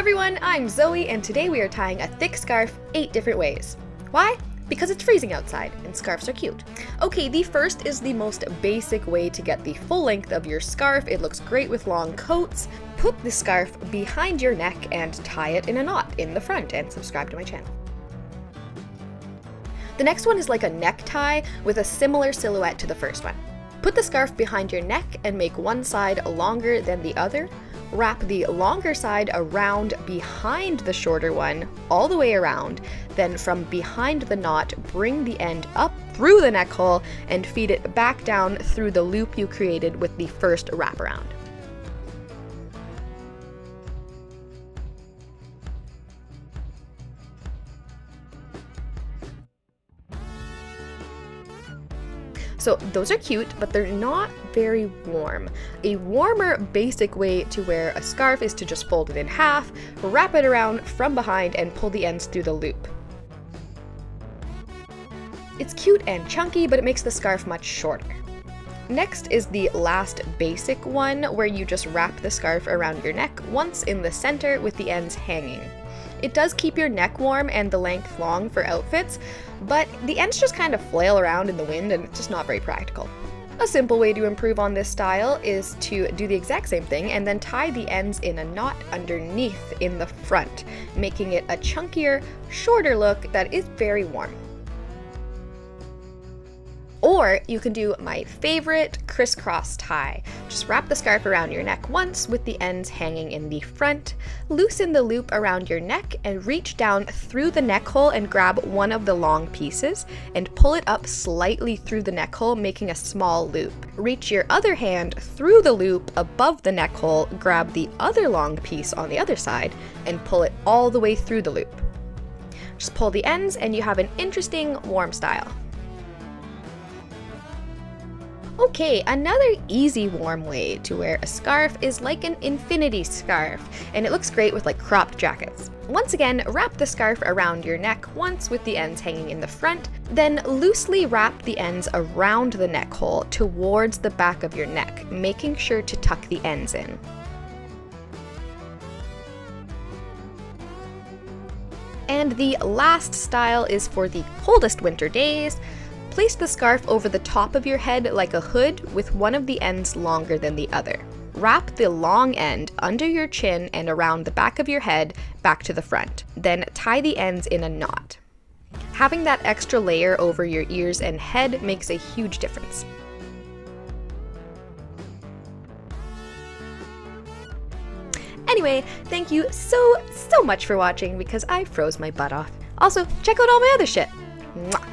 everyone, I'm Zoe and today we are tying a thick scarf 8 different ways. Why? Because it's freezing outside and scarves are cute. Okay, the first is the most basic way to get the full length of your scarf. It looks great with long coats. Put the scarf behind your neck and tie it in a knot in the front, and subscribe to my channel. The next one is like a necktie with a similar silhouette to the first one. Put the scarf behind your neck and make one side longer than the other. Wrap the longer side around behind the shorter one, all the way around. Then from behind the knot, bring the end up through the neck hole and feed it back down through the loop you created with the first wraparound. So those are cute, but they're not very warm. A warmer, basic way to wear a scarf is to just fold it in half, wrap it around from behind, and pull the ends through the loop. It's cute and chunky, but it makes the scarf much shorter. Next is the last basic one, where you just wrap the scarf around your neck once in the center with the ends hanging. It does keep your neck warm and the length long for outfits, but the ends just kind of flail around in the wind and it's just not very practical. A simple way to improve on this style is to do the exact same thing and then tie the ends in a knot underneath in the front, making it a chunkier, shorter look that is very warm. Or you can do my favorite crisscross tie. Just wrap the scarf around your neck once with the ends hanging in the front, loosen the loop around your neck and reach down through the neck hole and grab one of the long pieces and pull it up slightly through the neck hole, making a small loop. Reach your other hand through the loop above the neck hole, grab the other long piece on the other side and pull it all the way through the loop. Just pull the ends and you have an interesting warm style. Okay, another easy warm way to wear a scarf is like an infinity scarf, and it looks great with like cropped jackets. Once again, wrap the scarf around your neck once with the ends hanging in the front, then loosely wrap the ends around the neck hole towards the back of your neck, making sure to tuck the ends in. And the last style is for the coldest winter days. Place the scarf over the top of your head like a hood with one of the ends longer than the other. Wrap the long end under your chin and around the back of your head back to the front. Then tie the ends in a knot. Having that extra layer over your ears and head makes a huge difference. Anyway, thank you so much for watching because I froze my butt off. Also, check out all my other shit. Mwah.